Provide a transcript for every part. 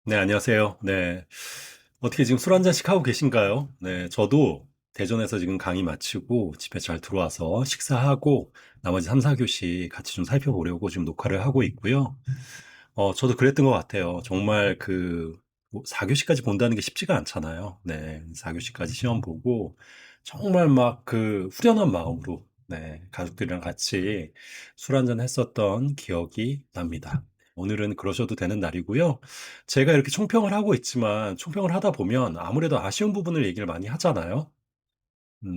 네, 안녕하세요. 네. 어떻게 지금 술 한 잔씩 하고 계신가요? 네, 저도 대전에서 지금 강의 마치고 집에 잘 들어와서 식사하고 나머지 3, 4교시 같이 좀 살펴보려고 지금 녹화를 하고 있고요. 저도 그랬던 것 같아요. 정말 4교시까지 본다는 게 쉽지가 않잖아요. 네, 4교시까지 시험 보고 정말 막 후련한 마음으로 네, 가족들이랑 같이 술 한 잔 했었던 기억이 납니다. 오늘은 그러셔도 되는 날이고요. 제가 이렇게 총평을 하고 있지만 총평을 하다 보면 아무래도 아쉬운 부분을 얘기를 많이 하잖아요.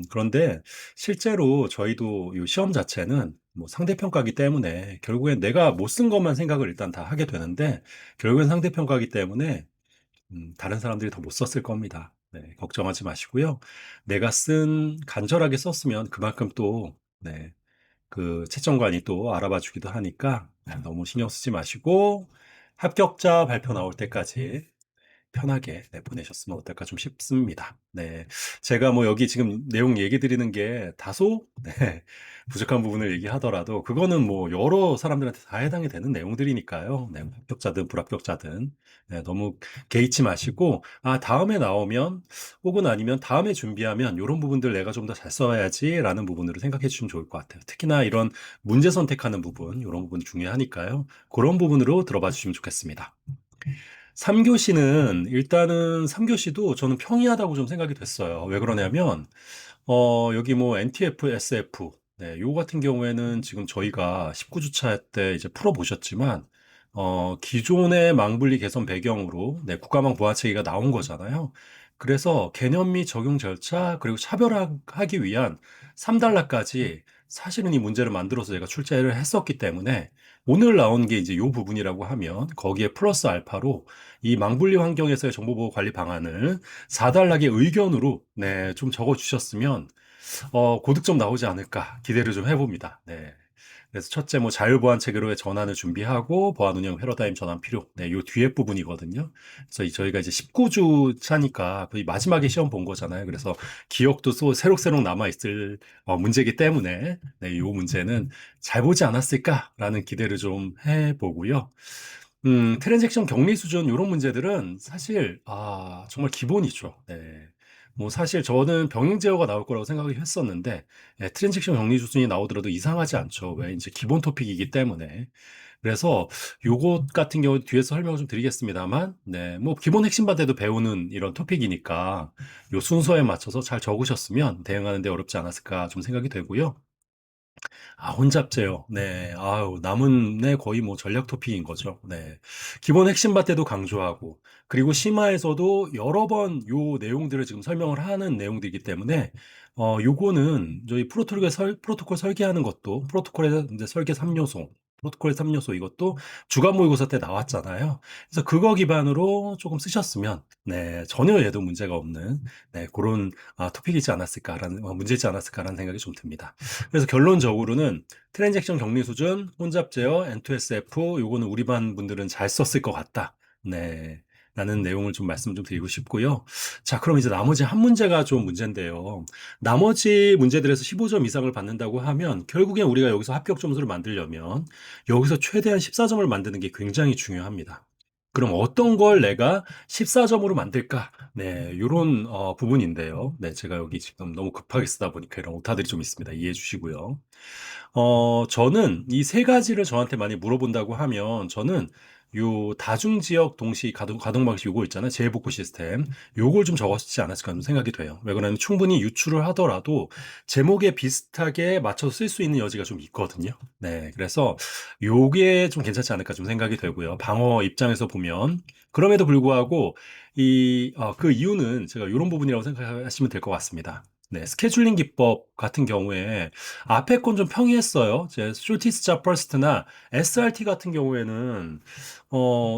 그런데 실제로 저희도 이 시험 자체는 뭐 상대평가기 때문에 결국엔 내가 못 쓴 것만 생각을 일단 다 하게 되는데 결국엔 상대평가기 때문에 다른 사람들이 더 못 썼을 겁니다. 네, 걱정하지 마시고요. 내가 간절하게 썼으면 그만큼 또, 네, 채점관이 또 알아봐 주기도 하니까 너무 신경 쓰지 마시고 합격자 발표 나올 때까지 편하게 보내셨으면 어떨까 좀 싶습니다. 네. 제가 뭐 여기 지금 내용 얘기 드리는 게 다소 부족한 부분을 얘기하더라도 그거는 뭐 여러 사람들한테 다 해당이 되는 내용들이니까요. 네, 합격자든 불합격자든 너무 개의치 마시고 다음에 나오면 혹은 아니면 다음에 준비하면 이런 부분들 내가 좀 더 잘 써야지라는 부분으로 생각해 주시면 좋을 것 같아요. 특히나 이런 문제 선택하는 부분, 이런 부분 중요하니까요. 그런 부분으로 들어봐 주시면 좋겠습니다. 3교시는 일단은 3교시도 저는 평이하다고 좀 생각이 됐어요. 왜 그러냐면 여기 뭐 NTF, SF 요거 같은 경우에는 지금 저희가 19주차 때 이제 풀어보셨지만 기존의 망분리 개선 배경으로 국가망 보안 체계가 나온 거잖아요. 그래서 개념 및 적용 절차 그리고 차별화하기 위한 3단락까지 사실은 이 문제를 만들어서 제가 출제를 했었기 때문에 오늘 나온 게 이제 요 부분이라고 하면 거기에 플러스 알파로 이 망분리 환경에서의 정보보호 관리 방안을 4단락의 의견으로 좀 적어 주셨으면 고득점 나오지 않을까 기대를 좀 해봅니다. 네. 그래서 첫째, 뭐 자율보안 체계로의 전환을 준비하고 보안 운영 패러다임 전환 필요. 네, 요 뒤에 부분이거든요. 그래서 저희가 이제 19주 차니까 거의 마지막에 시험 본 거잖아요. 그래서 기억도 또 새록새록 남아 있을 문제이기 때문에 요 문제는 잘 보지 않았을까라는 기대를 좀 해보고요. 트랜잭션 격리 수준 이런 문제들은 사실 정말 기본이죠. 네. 뭐 사실 저는 병행 제어가 나올 거라고 생각을 했었는데 트랜잭션 격리 수준이 나오더라도 이상하지 않죠. 왜 이제 기본 토픽이기 때문에. 그래서 요것 같은 경우 뒤에서 설명을 좀 드리겠습니다만, 네, 뭐 기본 핵심 과대도 배우는 이런 토픽이니까 요 순서에 맞춰서 잘 적으셨으면 대응하는 데 어렵지 않았을까 좀 생각이 되고요. 혼잡제요. 네. 아유, 남은의 거의 뭐 전략 토픽인 거죠. 네. 기본 핵심 바태도 강조하고, 그리고 심화에서도 여러 번 요 내용들을 지금 설명을 하는 내용들이기 때문에, 요거는 저희 프로토콜 설계하는 것도, 프로토콜의 이제 설계 3요소, 프로토콜의 3요소 이것도 주간 모의고사 때 나왔잖아요. 그래서 그거 기반으로 조금 쓰셨으면, 네, 전혀 얘도 문제가 없는, 네, 그런 토픽이지 않았을까라는, 문제이지 않았을까라는 생각이 좀 듭니다. 그래서 결론적으로는 트랜잭션 격리 수준, 혼잡 제어, N2SF 요거는 우리 반 분들은 잘 썼을 것 같다. 네. 라는 내용을 좀 말씀 좀 드리고 싶고요. 자, 그럼 이제 나머지 한 문제가 좀 문제인데요. 나머지 문제들에서 15점 이상을 받는다고 하면 결국엔 우리가 여기서 합격 점수를 만들려면 여기서 최대한 14점을 만드는 게 굉장히 중요합니다. 그럼 어떤 걸 내가 14점으로 만들까? 네, 요런 부분인데요. 네, 제가 여기 지금 너무 급하게 쓰다 보니까 이런 오타들이 좀 있습니다. 이해해 주시고요. 저는 이 세 가지를 저한테 많이 물어본다고 하면 저는 요 다중지역 동시 가동 방식 요거 있잖아요. 재해복구 시스템. 요걸 좀 적었지 않았을까 하는 생각이 돼요. 왜 그러냐면 충분히 유출을 하더라도 제목에 비슷하게 맞춰서 쓸 수 있는 여지가 좀 있거든요. 네. 그래서 요게 좀 괜찮지 않을까 좀 생각이 되고요. 방어 입장에서 보면. 그럼에도 불구하고 그 이유는 제가 요런 부분이라고 생각하시면 될 것 같습니다. 네, 스케줄링 기법 같은 경우에 앞에 건 좀 평이했어요. 제 쇼티스 잡 퍼스트나 SRT 같은 경우에는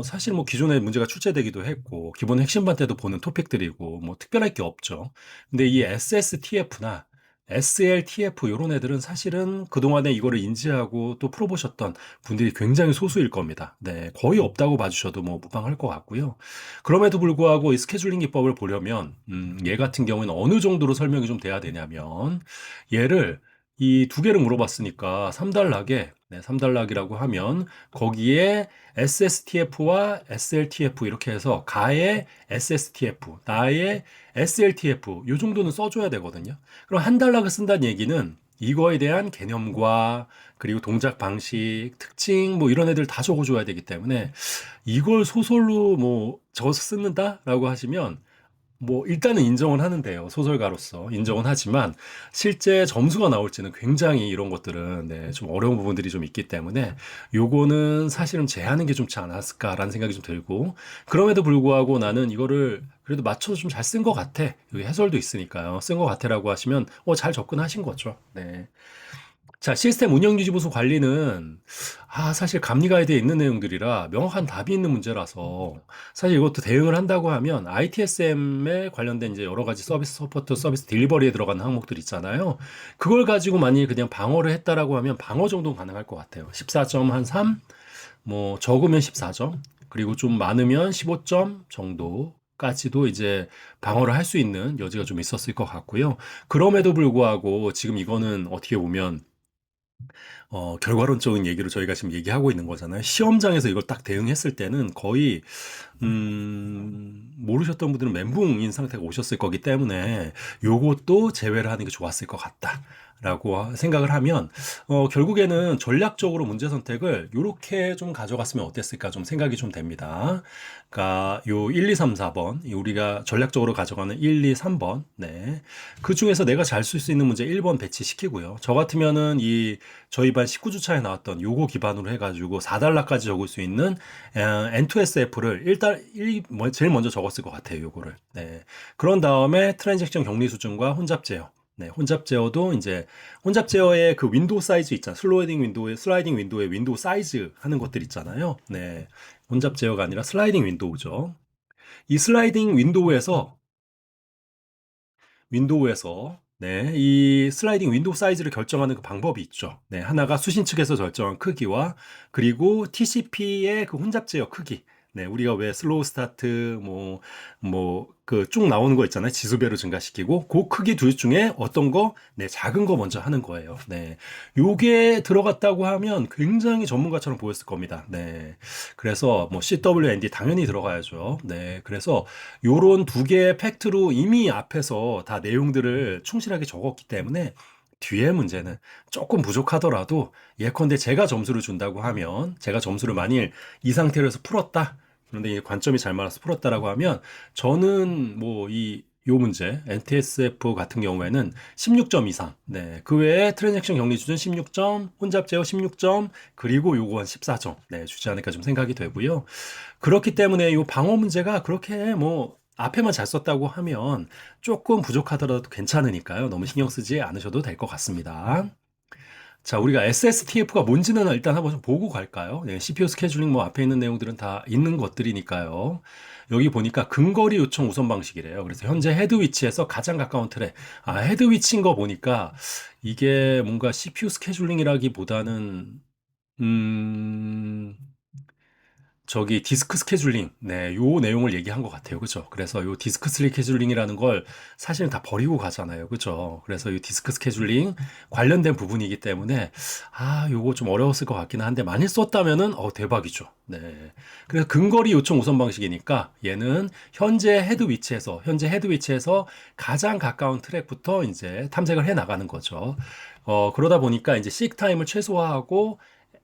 사실 뭐 기존에 문제가 출제되기도 했고 기본 핵심반 때도 보는 토픽들이고 뭐 특별할 게 없죠. 근데 이 SSTF나 SLTF 요런 애들은 사실은 그동안에 이거를 인지하고 또 풀어보셨던 분들이 굉장히 소수일 겁니다. 네, 거의 없다고 봐주셔도 뭐 무방할 것 같고요. 그럼에도 불구하고 이 스케줄링 기법을 보려면 얘 같은 경우에는 어느 정도로 설명이 좀 돼야 되냐면 얘를 이 두 개를 물어봤으니까 3단락에 네, 3단락이라고 하면 거기에 SSTF와 SLTF 이렇게 해서 가의 SSTF, 나의 SLTF 요 정도는 써줘야 되거든요. 그럼 한 단락을 쓴다는 얘기는 이거에 대한 개념과 그리고 동작 방식, 특징 뭐 이런 애들 다 적어줘야 되기 때문에 이걸 소설로 뭐 적어서 쓰는다라고 하시면 뭐 일단은 인정은 하는데요. 소설가로서 인정은 하지만 실제 점수가 나올지는 굉장히 이런 것들은 네, 좀 어려운 부분들이 좀 있기 때문에 요거는 사실은 제하는 게 좋지 않았을까라는 생각이 좀 들고 그럼에도 불구하고 나는 이거를 그래도 맞춰서 좀 잘 쓴 것 같아. 여기 해설도 있으니까요. 쓴 것 같아라고 하시면 잘 접근하신 거죠. 네. 자, 시스템 운영 유지 보수 관리는 사실 감리 가이드에 있는 내용들이라 명확한 답이 있는 문제라서 사실 이것도 대응을 한다고 하면 ITSM에 관련된 이제 여러 가지 서비스 서포트, 서비스 딜리버리에 들어가는 항목들 있잖아요. 그걸 가지고 만약에 그냥 방어를 했다라고 하면 방어 정도는 가능할 것 같아요. 14점 한 3, 뭐 적으면 14점, 그리고 좀 많으면 15점 정도까지도 이제 방어를 할 수 있는 여지가 좀 있었을 것 같고요. 그럼에도 불구하고 지금 이거는 어떻게 보면 결과론적인 얘기로 저희가 지금 얘기하고 있는 거잖아요. 시험장에서 이걸 딱 대응했을 때는 거의, 모르셨던 분들은 멘붕인 상태가 오셨을 거기 때문에 요것도 제외를 하는 게 좋았을 것 같다. 라고 생각을 하면, 결국에는 전략적으로 문제 선택을 요렇게 좀 가져갔으면 어땠을까 좀 생각이 좀 됩니다. 그러니까 요 1, 2, 3, 4번, 우리가 전략적으로 가져가는 1, 2, 3번, 네. 그 중에서 내가 잘 쓸 수 있는 문제 1번 배치시키고요. 저 같으면은 저희 반 19주차에 나왔던 요거 기반으로 해가지고 4단락까지 적을 수 있는 N2SF를 제일 먼저 적었을 것 같아요. 요거를. 네. 그런 다음에 트랜잭션 격리 수준과 혼잡 제어. 네, 혼잡 제어도 이제 혼잡 제어의 그 윈도우 사이즈 있잖아요. 슬라이딩 윈도우의 윈도우 사이즈 하는 것들 있잖아요. 네. 혼잡 제어가 아니라 슬라이딩 윈도우죠. 이 슬라이딩 윈도우에서 네, 이 슬라이딩 윈도우 사이즈를 결정하는 그 방법이 있죠. 네, 하나가 수신 측에서 결정한 크기와 그리고 TCP의 그 혼잡 제어 크기. 네, 우리가 왜 슬로우 스타트 그 쭉 나오는 거 있잖아요. 지수배로 증가시키고 그 크기 둘 중에 어떤 거, 네, 작은 거 먼저 하는 거예요. 네, 요게 들어갔다고 하면 굉장히 전문가처럼 보였을 겁니다. 네, 그래서 뭐 CWND 당연히 들어가야죠. 네, 그래서 요런 두 개의 팩트로 이미 앞에서 다 내용들을 충실하게 적었기 때문에 뒤에 문제는 조금 부족하더라도 예컨대 제가 점수를 준다고 하면 제가 점수를 만일 이 상태로 해서 풀었다. 그런데 이 관점이 잘 맞아서 풀었다라고 하면 저는 요 문제, NTSF 같은 경우에는 16점 이상. 네. 그 외에 트랜잭션 격리 수준 16점, 혼잡 제어 16점, 그리고 요거 한 14점. 네, 주지 않을까 좀 생각이 되고요. 그렇기 때문에 이 방어 문제가 그렇게 뭐 앞에만 잘 썼다고 하면 조금 부족하더라도 괜찮으니까요. 너무 신경 쓰지 않으셔도 될 것 같습니다. 자, 우리가 SSTF가 뭔지는 일단 한번 좀 보고 갈까요? 네, CPU 스케줄링 뭐 앞에 있는 내용들은 다 있는 것들이니까요. 여기 보니까 근거리 요청 우선 방식이래요. 그래서 현재 헤드 위치에서 가장 가까운 트랙. 헤드 위치인 거 보니까 이게 뭔가 CPU 스케줄링이라기보다는 음, 저기 디스크 스케줄링, 네, 요 내용을 얘기한 것 같아요. 그죠? 그래서 요 디스크 스케줄링이라는 걸 사실은 다 버리고 가잖아요. 그죠? 그래서 이 디스크 스케줄링 관련된 부분이기 때문에, 요거 좀 어려웠을 것 같기는 한데, 많이 썼다면은, 대박이죠. 네. 그래서 근거리 요청 우선 방식이니까, 얘는 현재 헤드 위치에서 가장 가까운 트랙부터 이제 탐색을 해 나가는 거죠. 그러다 보니까 이제 시크 타임을 최소화하고,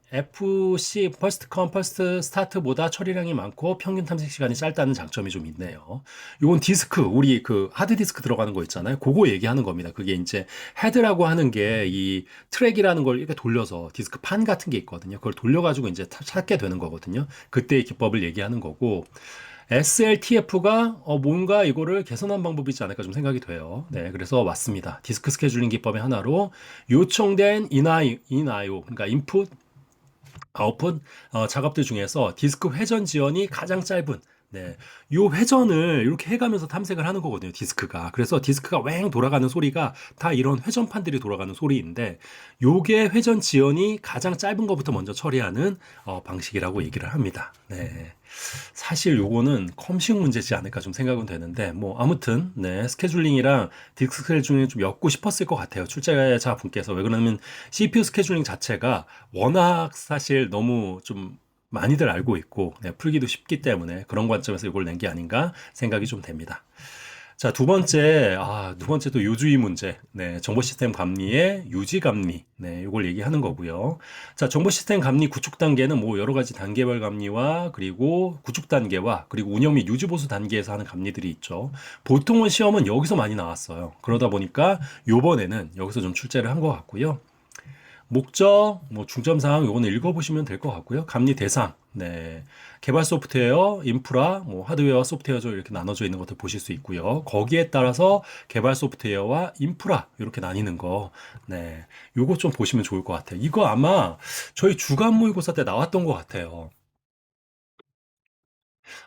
FC 퍼스트 컴 퍼스트 스타트보다 처리량이 많고 평균 탐색 시간이 짧다는 장점이 좀 있네요. 이건 디스크 우리 그 하드 디스크 들어가는 거 있잖아요. 그거 얘기하는 겁니다. 그게 이제 헤드라고 하는 게 이 트랙이라는 걸 이렇게 돌려서 디스크 판 같은 게 있거든요. 그걸 돌려가지고 이제 찾게 되는 거거든요. 그때의 기법을 얘기하는 거고 SLTF가 뭔가 이거를 개선한 방법이지 않을까 좀 생각이 돼요. 네, 그래서 왔습니다. 디스크 스케줄링 기법의 하나로 요청된 인아이오 그러니까 인풋 아웃풋 작업들 중에서 디스크 회전 지연이 가장 짧은 네, 요 회전을 이렇게 해가면서 탐색을 하는 거거든요, 디스크가. 그래서 디스크가 왱 돌아가는 소리가 다 이런 회전판들이 돌아가는 소리인데, 요게 회전 지연이 가장 짧은 것부터 먼저 처리하는 방식이라고 얘기를 합니다. 네. 사실 요거는 컴식 문제지 않을까 좀 생각은 되는데, 뭐, 아무튼, 네, 스케줄링이랑 디스크 스케줄링을 좀 엮고 싶었을 것 같아요. 출제자 분께서. 왜 그러냐면, CPU 스케줄링 자체가 워낙 사실 너무 좀 많이들 알고 있고, 네, 풀기도 쉽기 때문에 그런 관점에서 이걸 낸 게 아닌가 생각이 좀 됩니다. 자, 두 번째 또 요주의 문제. 네, 정보 시스템 감리의 유지 감리. 네, 이걸 얘기하는 거고요. 자, 정보 시스템 감리 구축 단계는 뭐 여러 가지 단계별 감리와 그리고 구축 단계와 그리고 운영 및 유지 보수 단계에서 하는 감리들이 있죠. 보통은 시험은 여기서 많이 나왔어요. 그러다 보니까 요번에는 여기서 좀 출제를 한 것 같고요. 목적, 뭐 중점 사항 요거는 읽어보시면 될 것 같고요. 감리 대상, 네, 개발 소프트웨어, 인프라, 뭐 하드웨어와 소프트웨어로 이렇게 나눠져 있는 것들 보실 수 있고요. 거기에 따라서 개발 소프트웨어와 인프라 이렇게 나뉘는 거, 네, 요거 좀 보시면 좋을 것 같아요. 이거 아마 저희 주간 모의고사 때 나왔던 것 같아요.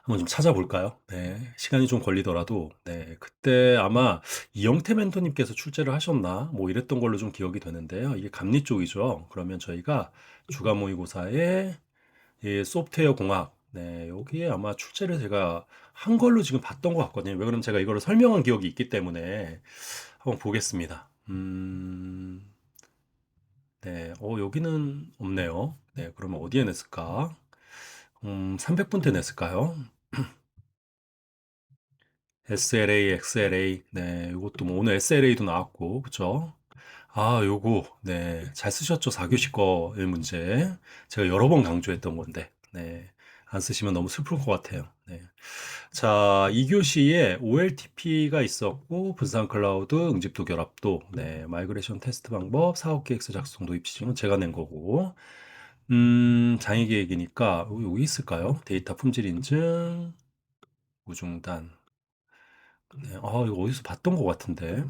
한번 좀 찾아볼까요? 네, 시간이 좀 걸리더라도, 네, 그때 아마 이영태 멘토님께서 출제를 하셨나? 뭐 이랬던 걸로 좀 기억이 되는데요. 이게 감리 쪽이죠. 그러면 저희가 주간 모의고사에 이 소프트웨어 공학, 네, 여기에 아마 출제를 제가 한 걸로 지금 봤던 것 같거든요. 왜 그러면 제가 이거를 설명한 기억이 있기 때문에 한번 보겠습니다. 네, 여기는 없네요. 네, 그러면 어디에 냈을까? 300분대 냈을까요? SLA, XLA. 네, 이것도 뭐 오늘 SLA도 나왔고, 그쵸? 아, 요거, 네. 잘 쓰셨죠? 4교시 거의 문제. 제가 여러 번 강조했던 건데, 네. 안 쓰시면 너무 슬플 것 같아요. 네. 자, 2교시에 OLTP가 있었고, 분산 클라우드, 응집도 결합도, 네. 마이그레이션 테스트 방법, 사업 계획서 작성 도입 지침은 제가 낸 거고, 장애 계획이니까, 여기 있을까요? 데이터 품질 인증, 우중단. 네. 아, 이거 어디서 봤던 것 같은데.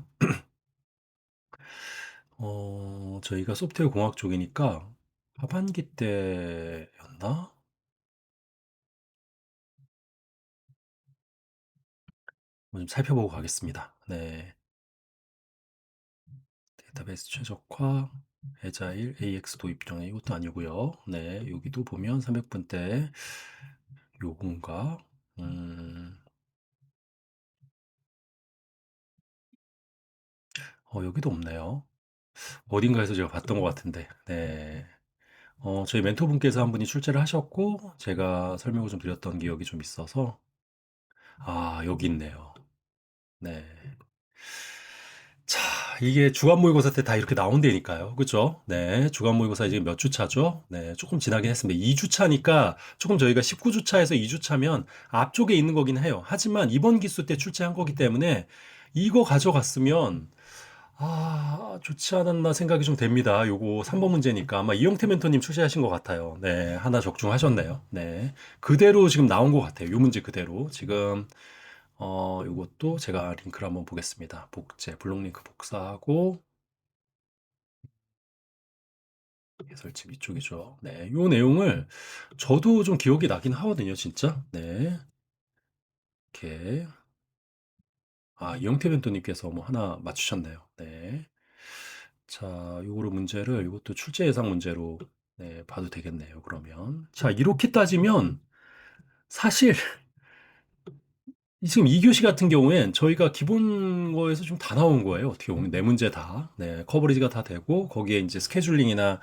저희가 소프트웨어 공학 쪽이니까 하반기 때였나? 한번 좀 살펴보고 가겠습니다. 네. 데이터베이스 최적화, 에자일, AX 도입 중 이것도 아니고요. 네, 여기도 보면 300분대 요건가? 음, 여기도 없네요. 어딘가에서 제가 봤던 것 같은데. 네. 저희 멘토분께서 한 분이 출제를 하셨고, 제가 설명을 좀 드렸던 기억이 좀 있어서, 아, 여기 있네요. 네. 자, 이게 주간 모의고사 때 다 이렇게 나온다니까요. 그죠? 네. 주간 모의고사 이제 몇 주 차죠? 네. 조금 지나긴 했습니다. 2주 차니까 조금 저희가 19주 차에서 2주 차면 앞쪽에 있는 거긴 해요. 하지만 이번 기수 때 출제한 거기 때문에 이거 가져갔으면 좋지 않았나 생각이 좀 됩니다. 요거 3번 문제니까 아마 이영태 멘토님 출제하신 것 같아요. 네. 하나 적중하셨네요. 네. 그대로 지금 나온 것 같아요. 요 문제 그대로. 지금 요것도 제가 링크를 한번 보겠습니다. 복제, 블록 링크 복사하고, 해설집 이쪽이죠. 네, 요 내용을 저도 좀 기억이 나긴 하거든요, 진짜. 네, 이렇게. 이영태 벤토님께서 뭐 하나 맞추셨네요. 네. 자, 요거로 문제를, 이것도 출제 예상 문제로, 네, 봐도 되겠네요, 그러면. 자, 이렇게 따지면, 사실, 지금 2교시 같은 경우엔 저희가 기본 거에서 좀 다 나온 거예요. 어떻게 보면 네 문제 다. 네, 커버리지가 다 되고 거기에 이제 스케줄링이나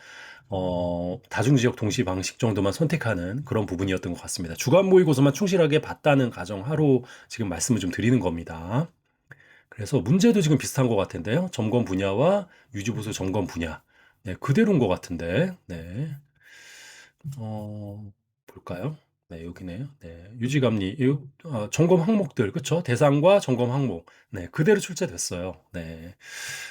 다중지역 동시 방식 정도만 선택하는 그런 부분이었던 것 같습니다. 주간 모의고사만 충실하게 봤다는 가정하로 지금 말씀을 좀 드리는 겁니다. 그래서 문제도 지금 비슷한 것 같은데요. 점검 분야와 유지보수 점검 분야. 네, 그대로인 것 같은데. 네. 볼까요? 네, 여기네요. 네, 유지감리, 점검 항목들, 그쵸? 대상과 점검 항목. 네, 그대로 출제됐어요. 네.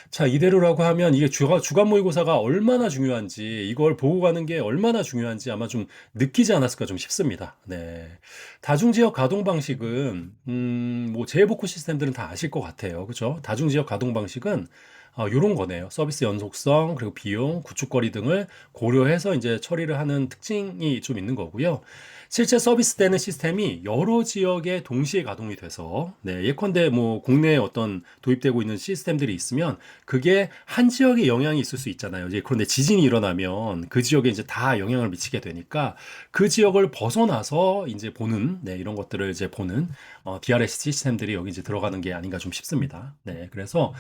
자, 이대로라고 하면 이게 주간 모의고사가 얼마나 중요한지, 이걸 보고 가는 게 얼마나 중요한지 아마 좀 느끼지 않았을까 좀 싶습니다. 네. 다중지역 가동 방식은, 뭐, 재해복구 시스템들은 다 아실 것 같아요. 그죠? 다중지역 가동 방식은 요런 거네요. 서비스 연속성, 그리고 비용, 구축거리 등을 고려해서 이제 처리를 하는 특징이 좀 있는 거고요. 실제 서비스되는 시스템이 여러 지역에 동시에 가동이 돼서, 네, 예컨대 뭐 국내에 어떤 도입되고 있는 시스템들이 있으면 그게 한 지역에 영향이 있을 수 있잖아요. 이제 그런데 지진이 일어나면 그 지역에 이제 다 영향을 미치게 되니까 그 지역을 벗어나서 이제 보는, 네, 이런 것들을 이제 보는 DRS 시스템들이 여기 이제 들어가는 게 아닌가 좀 싶습니다. 네, 그래서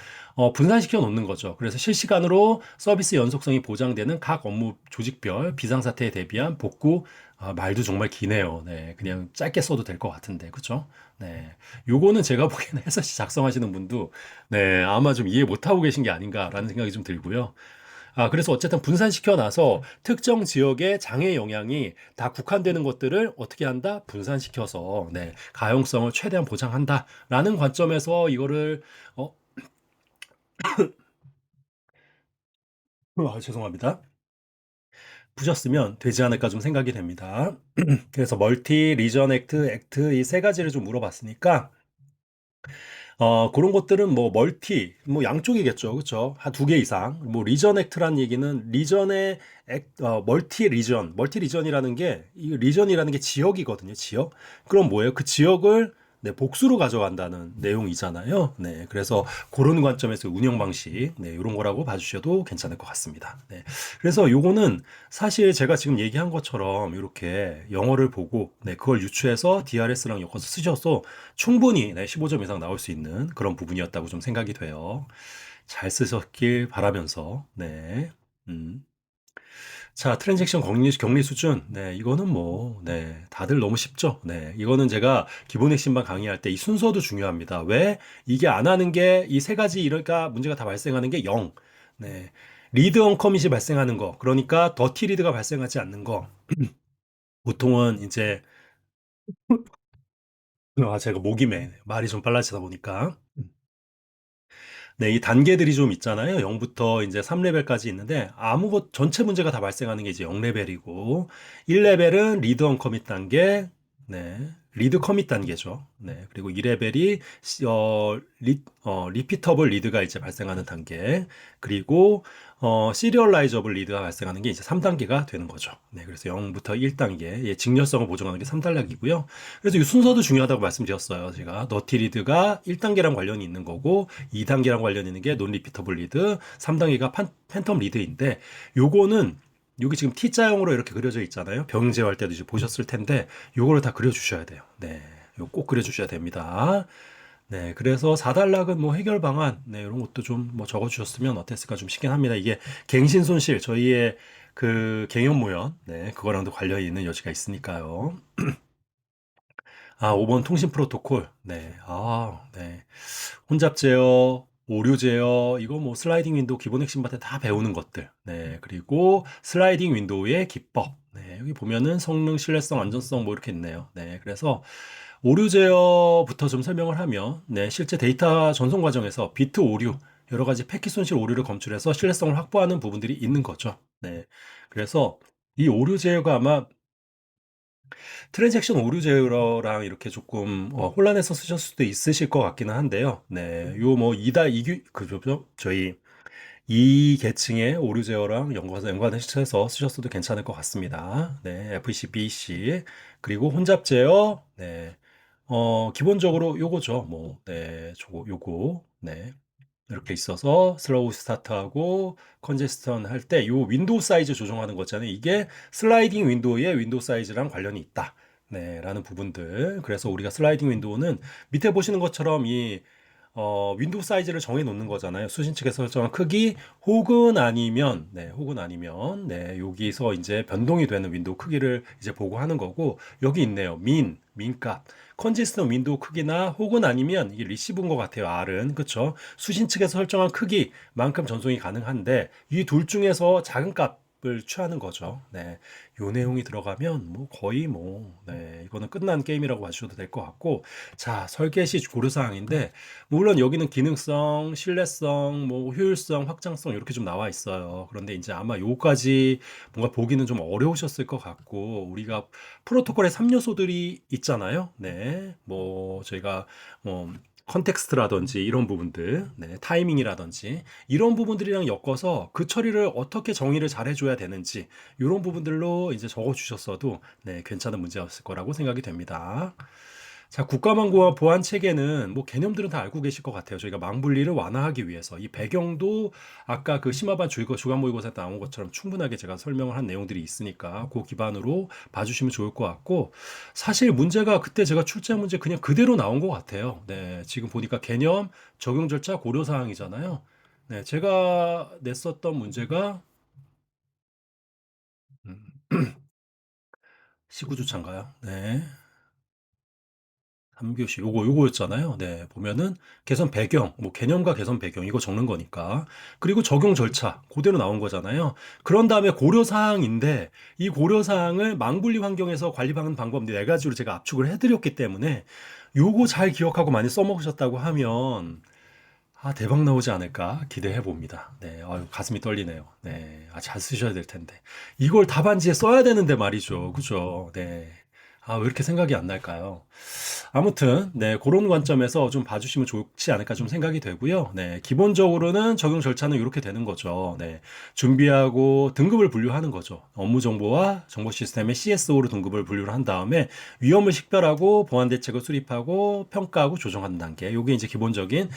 분산시켜 놓는 거죠. 그래서 실시간으로 서비스 연속성이 보장되는 각 업무 조직별 비상사태에 대비한 복구. 말도 정말 기네요. 네, 그냥 짧게 써도 될 것 같은데, 그쵸? 네, 요거는 제가 보기에는 해서시 작성하시는 분도 네, 아마 좀 이해 못하고 계신 게 아닌가라는 생각이 좀 들고요. 그래서 어쨌든 분산시켜 놔서 특정 지역의 장애 영향이 다 국한되는 것들을 어떻게 한다? 분산시켜서, 네, 가용성을 최대한 보장한다라는 관점에서 이거를, 죄송합니다. 푸셨으면 되지 않을까 좀 생각이 됩니다. 그래서 멀티, 리전 액트 이 세 가지를 좀 물어봤으니까 그런 것들은 뭐 멀티, 뭐 양쪽이겠죠. 그렇죠? 한 두 개 이상. 뭐 리전 액트란 얘기는 리전의 멀티 리전이라는 게 이 리전이라는 게 지역이거든요. 지역. 그럼 뭐예요? 그 지역을 네, 복수로 가져간다는 내용이잖아요. 네, 그래서 그런 관점에서 운영 방식, 네, 이런 거라고 봐주셔도 괜찮을 것 같습니다. 네, 그래서 요거는 사실 제가 지금 얘기한 것처럼 이렇게 영어를 보고, 네, 그걸 유추해서 DRS랑 엮어서 쓰셔서 충분히 네, 15점 이상 나올 수 있는 그런 부분이었다고 좀 생각이 돼요. 잘 쓰셨길 바라면서, 네. 음. 자, 트랜잭션 격리 수준. 네, 이거는 뭐, 네, 다들 너무 쉽죠. 네, 이거는 제가 기본 핵심만 강의할 때 이 순서도 중요합니다. 왜? 이게 안 하는 게 이 세 가지 이러니까 문제가 다 발생하는 게 0. 네. 리드 언 커밋이 발생하는 거. 그러니까 더티 리드가 발생하지 않는 거. 보통은 이제 제가 목이 매. 말이 좀 빨라지다 보니까. 네, 이 단계들이 좀 있잖아요. 0부터 이제 3레벨까지 있는데 전체 문제가 다 발생하는 게 이제 0레벨이고 1레벨은 리드 언 커밋 단계, 네, 리드 커밋 단계죠. 네, 그리고 2레벨이 리피터블 리드가 이제 발생하는 단계, 그리고 시리얼라이저블 리드가 발생하는 게 이제 3단계가 되는 거죠. 네, 그래서 0부터 1단계, 예, 직렬성을 보정하는 게 3단계이고요. 그래서 이 순서도 중요하다고 말씀드렸어요. 제가 너티 리드가 1단계랑 관련이 있는 거고 2단계랑 관련 있는 게 논 리피터블 리드, 3단계가 팬텀 리드인데 요거는 여기 지금 T자형으로 이렇게 그려져 있잖아요. 병제할 때도 이제 보셨을 텐데 요거를 다 그려주셔야 돼요. 네, 요거 꼭 그려주셔야 됩니다. 네, 그래서 4단락은 뭐 해결 방안, 네, 이런 것도 좀 뭐 적어주셨으면 어땠을까 좀 싶긴 합니다. 이게 갱신 손실, 저희의 그 갱연 모연, 네, 그거랑도 관련이 있는 여지가 있으니까요. 5번 통신 프로토콜. 네. 네. 혼잡 제어, 오류 제어, 이거 뭐 슬라이딩 윈도우 기본 핵심 바탕 다 배우는 것들. 네. 그리고 슬라이딩 윈도우의 기법. 네. 여기 보면은 성능, 신뢰성, 안전성 뭐 이렇게 있네요. 네. 그래서 오류 제어부터 좀 설명을 하면, 네. 실제 데이터 전송 과정에서 비트 오류, 여러 가지 패킷 손실 오류를 검출해서 신뢰성을 확보하는 부분들이 있는 거죠. 네. 그래서 이 오류 제어가 아마 트랜잭션 오류 제어랑 이렇게 조금 혼란해서 쓰실 수도 있으실 것 같기는 한데요. 네, 요 뭐 그죠? 저희 이 계층의 오류 제어랑 연관해서 쓰셨어도 괜찮을 것 같습니다. 네, FCBC 그리고 혼잡 제어, 네, 기본적으로 요거죠. 뭐, 네, 요거, 네. 이렇게 있어서 슬로우 스타트하고 컨제스턴 할 때 요 윈도우 사이즈 조정하는 거잖아요. 이게 슬라이딩 윈도우의 윈도우 사이즈랑 관련이 있다. 네, 라는 부분들. 그래서 우리가 슬라이딩 윈도우는 밑에 보시는 것처럼 이 윈도우 사이즈를 정해 놓는 거잖아요. 수신 측에서 설정한 크기 혹은 아니면 네, 여기서 이제 변동이 되는 윈도우 크기를 이제 보고 하는 거고 여기 있네요. 민값. 컨지스턴 윈도우 크기나 혹은 아니면 이게 리시브인 것 같아요. R은 그쵸? 수신 측에서 설정한 크기만큼 전송이 가능한데 이 둘 중에서 작은 값을 취하는 거죠. 네, 요 내용이 들어가면 뭐 거의 뭐 네, 이거는 끝난 게임이라고 봐주셔도 될 것 같고 자 설계 시 고려사항인데 물론 여기는 기능성, 신뢰성, 뭐 효율성, 확장성 이렇게 좀 나와 있어요. 그런데 이제 아마 요까지 뭔가 보기는 좀 어려우셨을 것 같고 우리가 프로토콜의 3요소들이 있잖아요. 네. 뭐 저희가 뭐 컨텍스트라든지 이런 부분들, 네, 타이밍이라든지 이런 부분들이랑 엮어서 그 처리를 어떻게 정의를 잘 해줘야 되는지 이런 부분들로 이제 적어주셨어도 네, 괜찮은 문제였을 거라고 생각이 됩니다. 자, 국가망고와 보안 체계는 뭐 개념들은 다 알고 계실 것 같아요. 저희가 망분리를 완화하기 위해서 이 배경도 아까 그 심화반 주간 모의고사 때 나온 것처럼 충분하게 제가 설명을 한 내용들이 있으니까 그 기반으로 봐주시면 좋을 것 같고 사실 문제가 그때 제가 출제 문제 그냥 그대로 나온 것 같아요. 네, 지금 보니까 개념, 적용 절차, 고려 사항이잖아요. 네, 제가 냈었던 문제가 19주차인가요? 네. 3교시 요거였잖아요. 네, 보면은 개선 배경, 뭐 개념과 개선 배경 이거 적는 거니까. 그리고 적용 절차 그대로 나온 거잖아요. 그런 다음에 고려 사항인데 이 고려 사항을 망분리 환경에서 관리하는 방법 네 가지로 제가 압축을 해드렸기 때문에 요거 잘 기억하고 많이 써먹으셨다고 하면 대박 나오지 않을까 기대해 봅니다. 네, 아유, 가슴이 떨리네요. 네, 잘 쓰셔야 될 텐데. 이걸 답안지에 써야 되는데 말이죠. 그죠? 네. 왜 이렇게 생각이 안 날까요? 아무튼, 네, 그런 관점에서 좀 봐주시면 좋지 않을까 좀 생각이 되고요. 네, 기본적으로는 적용 절차는 이렇게 되는 거죠. 네, 준비하고 등급을 분류하는 거죠. 업무 정보와 정보 시스템의 CSO로 등급을 분류를 한 다음에 위험을 식별하고 보안 대책을 수립하고 평가하고 조정하는 단계. 요게 이제 기본적인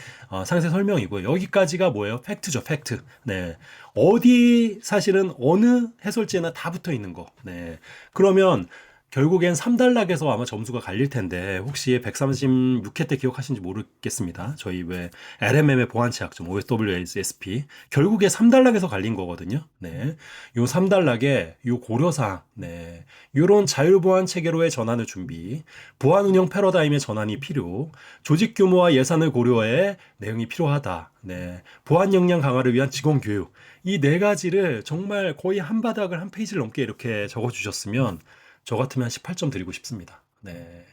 상세 설명이고요. 여기까지가 뭐예요? 팩트죠, 팩트. 네. 어디 사실은 어느 해설지에나 다 붙어 있는 거. 네. 그러면 결국엔 3단락에서 아마 점수가 갈릴 텐데 혹시 136회 때 기억하시는지 모르겠습니다. 저희 왜 LMM의 보안체약점 OSWSP 결국에 3단락에서 갈린 거거든요. 네. 요 3단락에 요 고려사항, 네. 요런 자율보안 체계로의 전환을 준비, 보안 운영 패러다임의 전환이 필요, 조직 규모와 예산을 고려해 내용이 필요하다. 네. 보안 역량 강화를 위한 직원 교육. 이 네 가지를 정말 거의 한 바닥을 한 페이지를 넘게 이렇게 적어 주셨으면 저 같으면 한 18점 드리고 싶습니다. 네.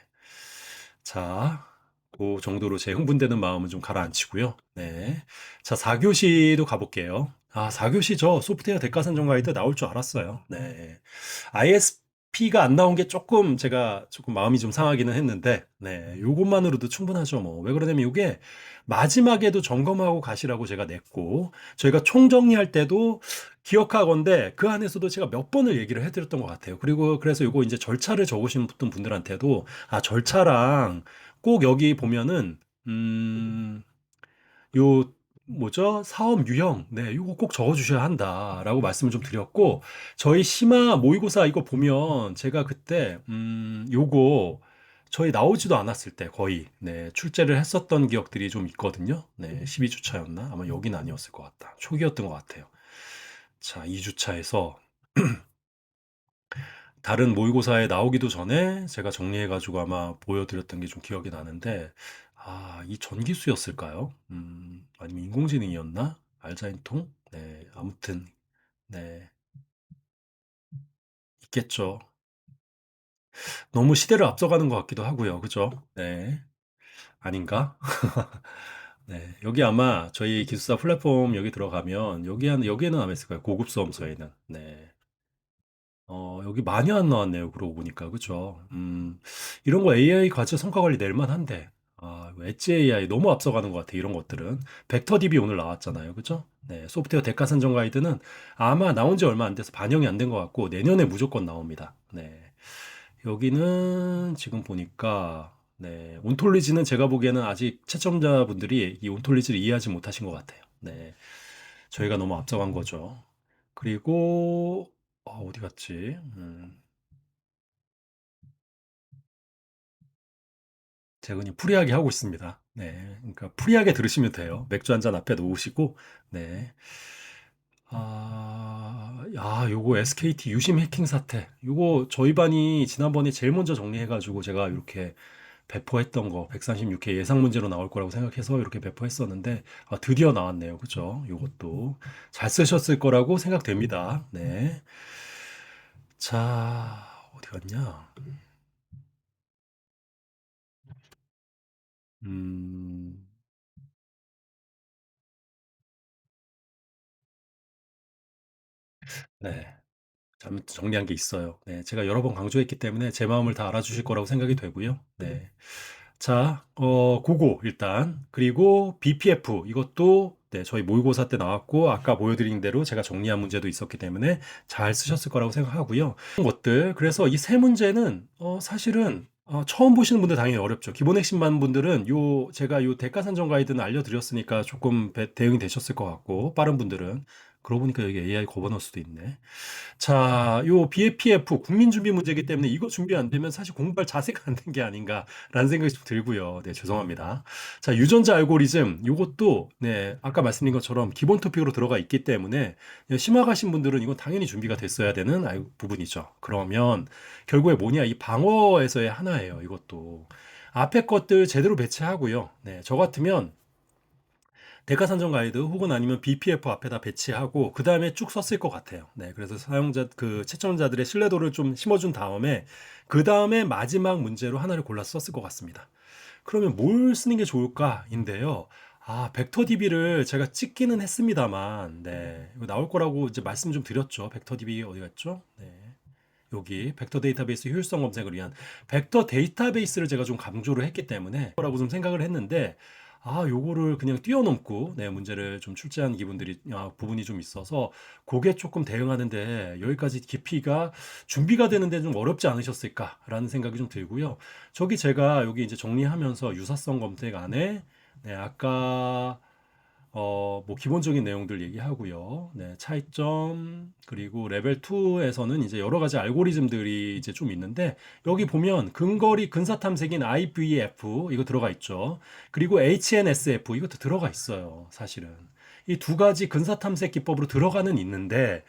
자, 그 정도로 제 흥분되는 마음은 좀 가라앉히고요. 네. 자, 4교시도 가볼게요. 4교시 저 소프트웨어 대가산정 가이드 나올 줄 알았어요. 네. ISP가 안 나온 게 조금 제가 조금 마음이 좀 상하기는 했는데, 네. 요것만으로도 충분하죠, 뭐. 왜 그러냐면 이게 마지막에도 점검하고 가시라고 제가 냈고, 저희가 총정리할 때도 기억하건대 그 안에서도 제가 몇 번을 얘기를 해드렸던 것 같아요. 그리고 그래서 요거 이제 절차를 적으신 분들한테도, 절차랑 꼭 여기 보면은, 요, 뭐죠? 사업 유형. 네, 요거 꼭 적어주셔야 한다라고 말씀을 좀 드렸고, 저희 심화 모의고사 이거 보면 제가 그때, 요거 저희 나오지도 않았을 때 거의, 네, 출제를 했었던 기억들이 좀 있거든요. 네, 12주차였나? 아마 여기는 아니었을 것 같다. 초기였던 것 같아요. 자, 2주차에서 다른 모의고사에 나오기도 전에 제가 정리해가지고 아마 보여드렸던 게 좀 기억이 나는데, 이 전기수였을까요? 아니면 인공지능이었나? 알자인통? 네, 아무튼, 네, 있겠죠. 너무 시대를 앞서가는 것 같기도 하고요. 그죠? 네, 아닌가? 네, 여기 아마 저희 기숙사 플랫폼 여기 들어가면, 여기에는 아마 있을 거예요. 고급 수험서에는. 네. 여기 많이 안 나왔네요. 그러고 보니까. 그죠? 이런 거 AI 과제 성과 관리 낼 만한데. 엣지 AI 너무 앞서가는 것 같아. 이런 것들은. 벡터 DB 오늘 나왔잖아요. 그죠? 네. 소프트웨어 대가선정 가이드는 아마 나온 지 얼마 안 돼서 반영이 안 된 것 같고, 내년에 무조건 나옵니다. 네. 여기는 지금 보니까, 네. 온톨리지는 제가 보기에는 아직 채점자분들이 이 온톨리지를 이해하지 못하신 것 같아요. 네. 저희가 너무 앞서간 거죠. 그리고 어디 갔지? 제가 그냥 프리하게 하고 있습니다. 네, 그러니까 프리하게 들으시면 돼요. 맥주 한 잔 앞에 놓으시고, 네. 요거 SKT 유심 해킹 사태. 요거 저희 반이 지난번에 제일 먼저 정리해가지고 제가 이렇게 배포했던 거, 136회 예상 문제로 나올 거라고 생각해서 이렇게 배포했었는데, 드디어 나왔네요. 그죠? 요것도 잘 쓰셨을 거라고 생각됩니다. 네. 자, 어디 갔냐? 음, 네. 잘못 정리한 게 있어요. 네, 제가 여러 번 강조했기 때문에 제 마음을 다 알아주실 거라고 생각이 되고요. 네. 자, 고거 일단. 그리고 BPF 이것도 네, 저희 모의고사 때 나왔고 아까 보여드린 대로 제가 정리한 문제도 있었기 때문에 잘 쓰셨을 거라고 생각하고요. 이런 것들. 그래서 이 세 문제는 사실은 처음 보시는 분들 당연히 어렵죠. 기본 핵심만 분들은 제가 요 대가산정 가이드는 알려드렸으니까 조금 대응이 되셨을 것 같고 빠른 분들은 그러고 보니까 여기 AI 거버넌스도 있네. 자, 요 BAPF 국민준비 문제이기 때문에 이거 준비 안 되면 사실 공부할 자세가 안 된 게 아닌가라는 생각이 좀 들고요. 네, 죄송합니다. 자, 유전자 알고리즘 요것도 네, 아까 말씀드린 것처럼 기본 토픽으로 들어가 있기 때문에 심화 가신 분들은 이건 당연히 준비가 됐어야 되는 부분이죠. 그러면 결국에 뭐냐? 이 방어에서의 하나예요. 이것도. 앞에 것들 제대로 배치하고요. 네, 저 같으면 대가산정 가이드 혹은 아니면 BPF 앞에다 배치하고 그 다음에 쭉 썼을 것 같아요. 네, 그래서 채점자들의 신뢰도를 좀 심어준 다음에 그 다음에 마지막 문제로 하나를 골라서 썼을 것 같습니다. 그러면 뭘 쓰는 게 좋을까인데요. 벡터 DB를 제가 찍기는 했습니다만, 네, 이거 나올 거라고 이제 말씀 좀 드렸죠. 벡터 DB 어디 갔죠? 네. 여기 벡터 데이터베이스 효율성 검색을 위한 벡터 데이터베이스를 제가 좀 강조를 했기 때문에 라고 좀 생각을 했는데 요거를 그냥 뛰어넘고 네, 문제를 좀 출제한 부분이 좀 있어서 그게 조금 대응하는데 여기까지 깊이가 준비가 되는데 좀 어렵지 않으셨을까라는 생각이 좀 들고요. 제가 여기 이제 정리하면서 유사성 검색 안에 네, 아까 뭐 기본적인 내용들 얘기하고요. 네, 차이점 그리고 레벨 2에서는 이제 여러 가지 알고리즘들이 이제 좀 있는데 여기 보면 근거리 근사 탐색인 IVF 이거 들어가 있죠. 그리고 HNSF 이것도 들어가 있어요. 사실은 이 두 가지 근사 탐색 기법으로 들어가는 있는데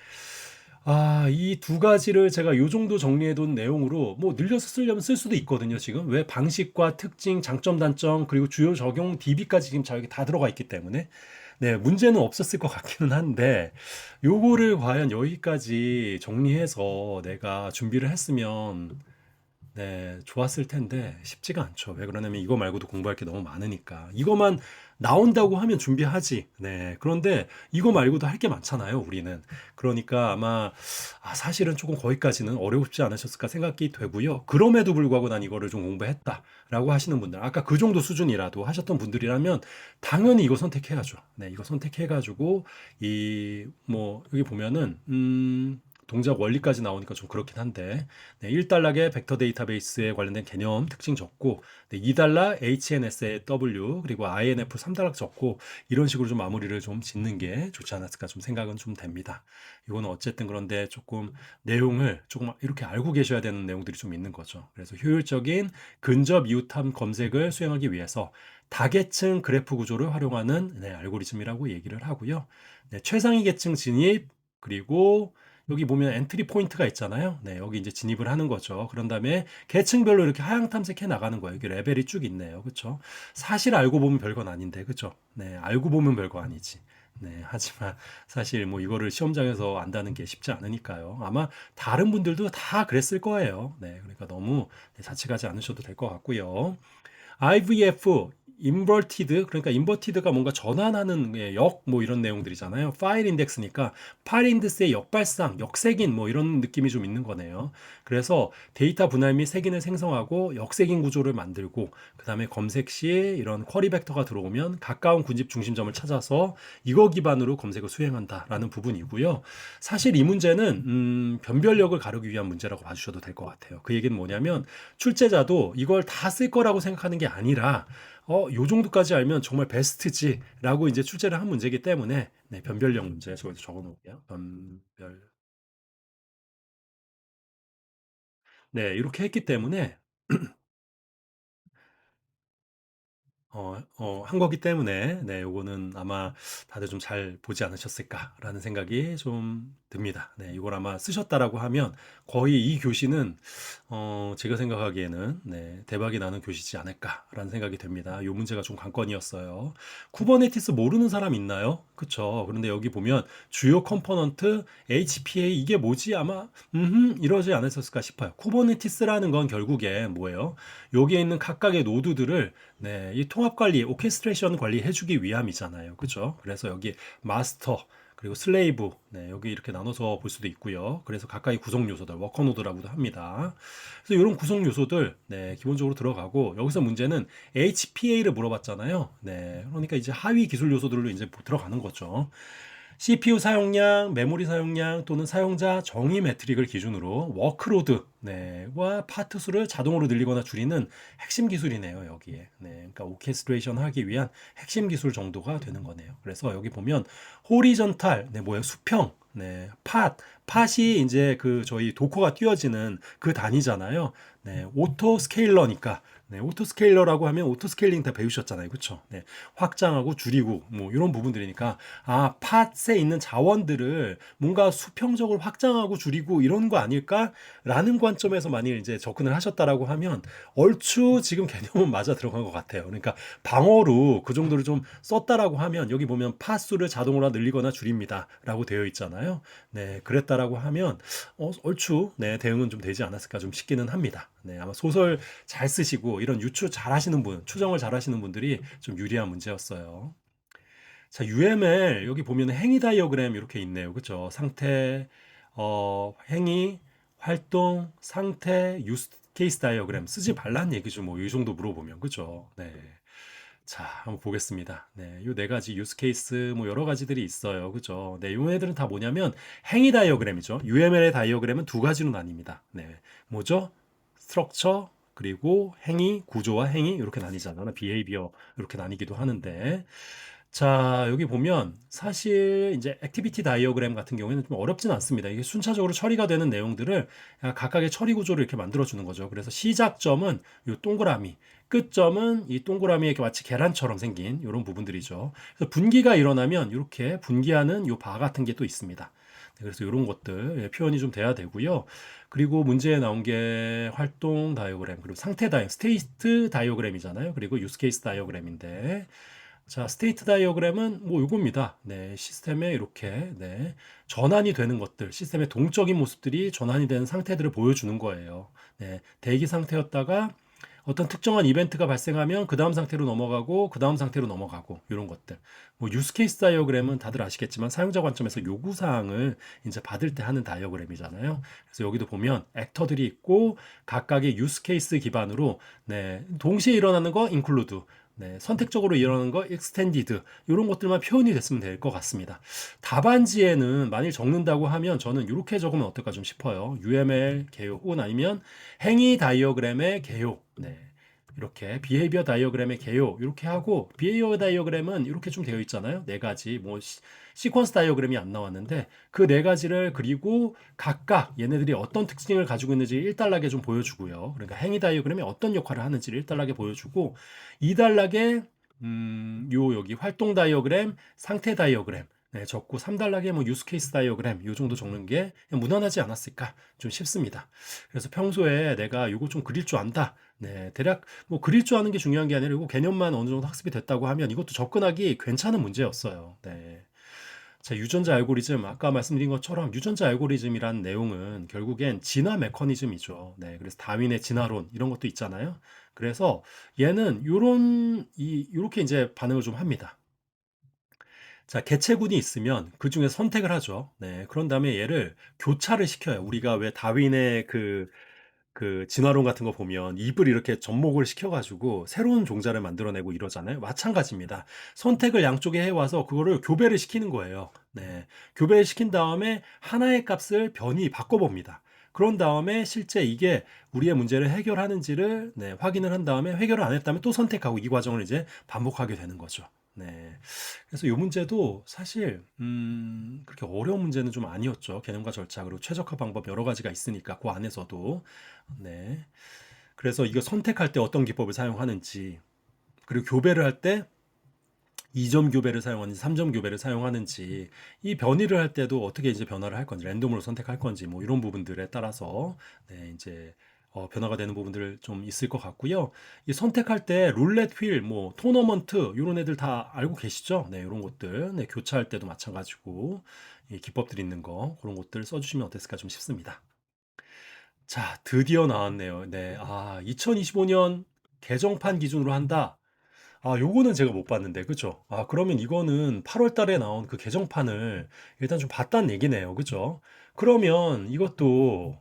이 두 가지를 제가 요 정도 정리해 둔 내용으로 뭐 늘려서 쓰려면 쓸 수도 있거든요, 지금. 왜 방식과 특징, 장점, 단점, 그리고 주요 적용 DB까지 지금 여기 다 들어가 있기 때문에. 네, 문제는 없었을 것 같기는 한데, 요거를 과연 여기까지 정리해서 내가 준비를 했으면 네, 좋았을 텐데 쉽지가 않죠. 왜 그러냐면 이거 말고도 공부할 게 너무 많으니까. 이거만 나온다고 하면 준비하지. 네. 그런데 이거 말고도 할 게 많잖아요, 우리는. 그러니까 아마 사실은 조금 거기까지는 어렵지 않으셨을까 생각이 되고요. 그럼에도 불구하고 난 이거를 좀 공부했다라고 하시는 분들, 아까 그 정도 수준이라도 하셨던 분들이라면 당연히 이거 선택해야죠. 네, 이거 선택해가지고 여기 보면은 동작 원리까지 나오니까 좀 그렇긴 한데 네, 1달러의 벡터 데이터베이스에 관련된 개념 특징 적고 네, 2달러 HNSW 그리고 INF 3달러 적고 이런 식으로 좀 마무리를 좀 짓는 게 좋지 않았을까 좀 생각은 좀 됩니다. 이거는 어쨌든 그런데 조금 내용을 조금 이렇게 알고 계셔야 되는 내용들이 좀 있는 거죠. 그래서 효율적인 근접 이웃함 검색을 수행하기 위해서 다계층 그래프 구조를 활용하는 네, 알고리즘이라고 얘기를 하고요. 네, 최상위 계층 진입 그리고 여기 보면 엔트리 포인트가 있잖아요. 네, 여기 이제 진입을 하는 거죠. 그런 다음에 계층별로 이렇게 하향 탐색해 나가는 거예요. 여기 레벨이 쭉 있네요. 그렇죠? 사실 알고 보면 별건 아닌데, 그렇죠? 네, 알고 보면 별거 아니지. 네, 하지만 사실 뭐 이거를 시험장에서 안다는 게 쉽지 않으니까요. 아마 다른 분들도 다 그랬을 거예요. 네, 그러니까 너무 자책하지 않으셔도 될 것 같고요. IVF 인버티드 그러니까 인버티드가 뭔가 전환하는 뭐 이런 내용들이잖아요. 파일 인덱스니까 파일 인덱스의 역발상, 역색인 뭐 이런 느낌이 좀 있는 거네요. 그래서 데이터 분할 및 색인을 생성하고 역색인 구조를 만들고 그다음에 검색 시 이런 쿼리 벡터가 들어오면 가까운 군집 중심점을 찾아서 이거 기반으로 검색을 수행한다라는 부분이고요. 사실 이 문제는 변별력을 가르기 위한 문제라고 봐주셔도 될 것 같아요. 그 얘기는 뭐냐면 출제자도 이걸 다 쓸 거라고 생각하는 게 아니라 요 정도까지 알면 정말 베스트지라고 이제 출제를 한 문제이기 때문에 네, 변별력 문제 저기서 적어 놓을게요. 변별. 네, 이렇게 했기 때문에 한 거기 때문에 네, 요거는 아마 다들 좀 잘 보지 않으셨을까라는 생각이 좀 듭니다. 네, 이걸 아마 쓰셨다라고 하면 거의 이 교시는 제가 생각하기에는 네, 대박이 나는 교시지 않을까라는 생각이 됩니다. 요 문제가 좀 관건이었어요. 쿠버네티스 모르는 사람 있나요? 그쵸? 그런데 여기 보면 주요 컴포넌트 HPA 이게 뭐지? 아마 이러지 않았을까 싶어요. 쿠버네티스라는 건 결국에 뭐예요? 여기에 있는 각각의 노드들을 네, 이 통합 관리, 오케스트레이션 관리 해주기 위함이잖아요. 그죠? 그래서 여기 마스터, 그리고 슬레이브, 네, 여기 이렇게 나눠서 볼 수도 있고요. 그래서 각각의 구성 요소들, 워커 노드라고도 합니다. 그래서 이런 구성 요소들, 네, 기본적으로 들어가고, 여기서 문제는 HPA를 물어봤잖아요. 네, 그러니까 이제 하위 기술 요소들로 이제 들어가는 거죠. CPU 사용량, 메모리 사용량 또는 사용자 정의 매트릭을 기준으로 워크로드, 와 파트 수를 자동으로 늘리거나 줄이는 핵심 기술이네요, 여기에. 네, 그러니까 오케스트레이션 하기 위한 핵심 기술 정도가 되는 거네요. 그래서 여기 보면 호리전탈, 네, 뭐예요? 수평, 네, 팟이 이제 그 저희 도커가 띄워지는 그 단위잖아요. 네, 오토 스케일러니까. 네, 오토 스케일러라고 하면 오토 스케일링 다 배우셨잖아요. 그쵸? 네, 확장하고 줄이고 뭐 이런 부분들이니까 아, 팟에 있는 자원들을 뭔가 수평적으로 확장하고 줄이고 이런 거 아닐까라는 관점에서 만일 이제 접근을 하셨다라고 하면 얼추 지금 개념은 맞아 들어간 것 같아요. 그러니까 방어로 그 정도를 좀 썼다라고 하면 여기 보면 팟 수를 자동으로 늘리거나 줄입니다라고 되어 있잖아요. 네, 그랬다라고 하면 얼추 네, 대응은 좀 되지 않았을까 좀 싶기는 합니다. 네, 아마 소설 잘 쓰시고 이런 유추 잘 하시는 분, 추정을 잘 하시는 분들이 좀 유리한 문제였어요. 자, UML 여기 보면 행위 다이어그램 이렇게 있네요. 그죠? 상태, 행위, 활동, 상태, 유스 케이스 다이어그램 쓰지 말란 얘기죠. 뭐 이 정도 물어보면 그죠? 네. 자, 한번 보겠습니다. 네, 요 네 가지 유스 케이스 뭐 여러 가지들이 있어요. 그죠? 네, 요 애들은 다 뭐냐면 행위 다이어그램이죠. UML의 다이어그램은 두 가지로 나뉩니다. 네. 뭐죠? 스트럭처 그리고 행위, 구조와 행위 이렇게 나뉘잖아요. 비헤이비어 이렇게 나뉘기도 하는데 자, 여기 보면 사실 이제 액티비티 다이어그램 같은 경우에는 좀 어렵진 않습니다. 이게 순차적으로 처리가 되는 내용들을 각각의 처리 구조를 이렇게 만들어 주는 거죠. 그래서 시작점은 이 동그라미, 끝점은 이 동그라미에 이렇게 마치 계란처럼 생긴 이런 부분들이죠. 그래서 분기가 일어나면 이렇게 분기하는 이 바 같은 게 또 있습니다. 네, 그래서 이런 것들 표현이 좀 돼야 되고요. 그리고 문제에 나온 게 활동 다이어그램, 그리고 상태 다이어그램, 스테이트 다이어그램이잖아요. 그리고 유스 케이스 다이어그램인데 자, 스테이트 다이어그램은 뭐 요겁니다. 네, 시스템에 이렇게 네, 전환이 되는 것들, 시스템의 동적인 모습들이 전환이 되는 상태들을 보여주는 거예요. 네, 대기 상태였다가 어떤 특정한 이벤트가 발생하면 그 다음 상태로 넘어가고 그 다음 상태로 넘어가고 이런 것들. 뭐 유스 케이스 다이어그램은 다들 아시겠지만 사용자 관점에서 요구 사항을 이제 받을 때 하는 다이어그램이잖아요. 그래서 여기도 보면 액터들이 있고 각각의 유스 케이스 기반으로 네, 동시에 일어나는 거 인클루드 네, 선택적으로 일어나는 거 extended 이런 것들만 표현이 됐으면 될 것 같습니다. 답안지에는 만일 적는다고 하면 저는 이렇게 적으면 어떨까 좀 싶어요. UML 개요 혹은 아니면 행위 다이어그램의 개요. 네. 이렇게 비헤이비어 다이어그램의 개요 이렇게 하고 비헤이비어 다이어그램은 이렇게 좀 되어 있잖아요. 네 가지 뭐 시퀀스 다이어그램이 안 나왔는데 그 네 가지를 그리고 각각 얘네들이 어떤 특징을 가지고 있는지 일단락에 좀 보여주고요. 그러니까 행위 다이어그램이 어떤 역할을 하는지를 일단락에 보여주고 이단락에 요 여기 활동 다이어그램, 상태 다이어그램 네, 적고 3단락에 뭐 유스 케이스 다이어그램 요 정도 적는 게 그냥 무난하지 않았을까 좀 싶습니다. 그래서 평소에 내가 요거 좀 그릴 줄 안다. 네, 대략 뭐 그릴 줄 아는 게 중요한 게 아니라 이거 개념만 어느 정도 학습이 됐다고 하면 이것도 접근하기 괜찮은 문제였어요. 네. 자, 유전자 알고리즘, 아까 말씀드린 것처럼 유전자 알고리즘이란 내용은 결국엔 진화 메커니즘이죠. 네, 그래서 다윈의 진화론 이런 것도 있잖아요. 그래서 얘는 요렇게 이제 반응을 좀 합니다. 자, 개체군이 있으면 그 중에 선택을 하죠. 네, 그런 다음에 얘를 교차를 시켜요. 우리가 왜 다윈의 그 진화론 같은 거 보면 잎을 이렇게 접목을 시켜가지고 새로운 종자를 만들어내고 이러잖아요. 마찬가지입니다. 선택을 양쪽에 해와서 그거를 교배를 시키는 거예요. 네. 교배를 시킨 다음에 하나의 값을 변이 바꿔봅니다. 그런 다음에 실제 이게 우리의 문제를 해결하는지를 네, 확인을 한 다음에 해결을 안 했다면 또 선택하고 이 과정을 이제 반복하게 되는 거죠. 네. 그래서 이 문제도 사실 그렇게 어려운 문제는 좀 아니었죠. 개념과 절차 그리고 최적화 방법 여러 가지가 있으니까 그 안에서도 네. 그래서 이거 선택할 때 어떤 기법을 사용하는지, 그리고 교배를 할 때 2점 교배를 사용하는지, 3점 교배를 사용하는지, 이 변이를 할 때도 어떻게 이제 변화를 할 건지, 랜덤으로 선택할 건지, 뭐 이런 부분들에 따라서 네, 이제 변화가 되는 부분들 좀 있을 것 같고요. 이 선택할 때 룰렛 휠, 뭐 토너먼트 이런 애들 다 알고 계시죠? 네, 이런 것들, 네, 교차할 때도 마찬가지고 이 기법들 있는 거 그런 것들 써주시면 어땠을까 좀 싶습니다. 자, 드디어 나왔네요. 네. 아, 2025년 개정판 기준으로 한다. 아, 요거는 제가 못 봤는데, 그죠? 아, 그러면 이거는 8월 달에 나온 그 개정판을 일단 좀 봤다는 얘기네요. 그죠? 그러면 이것도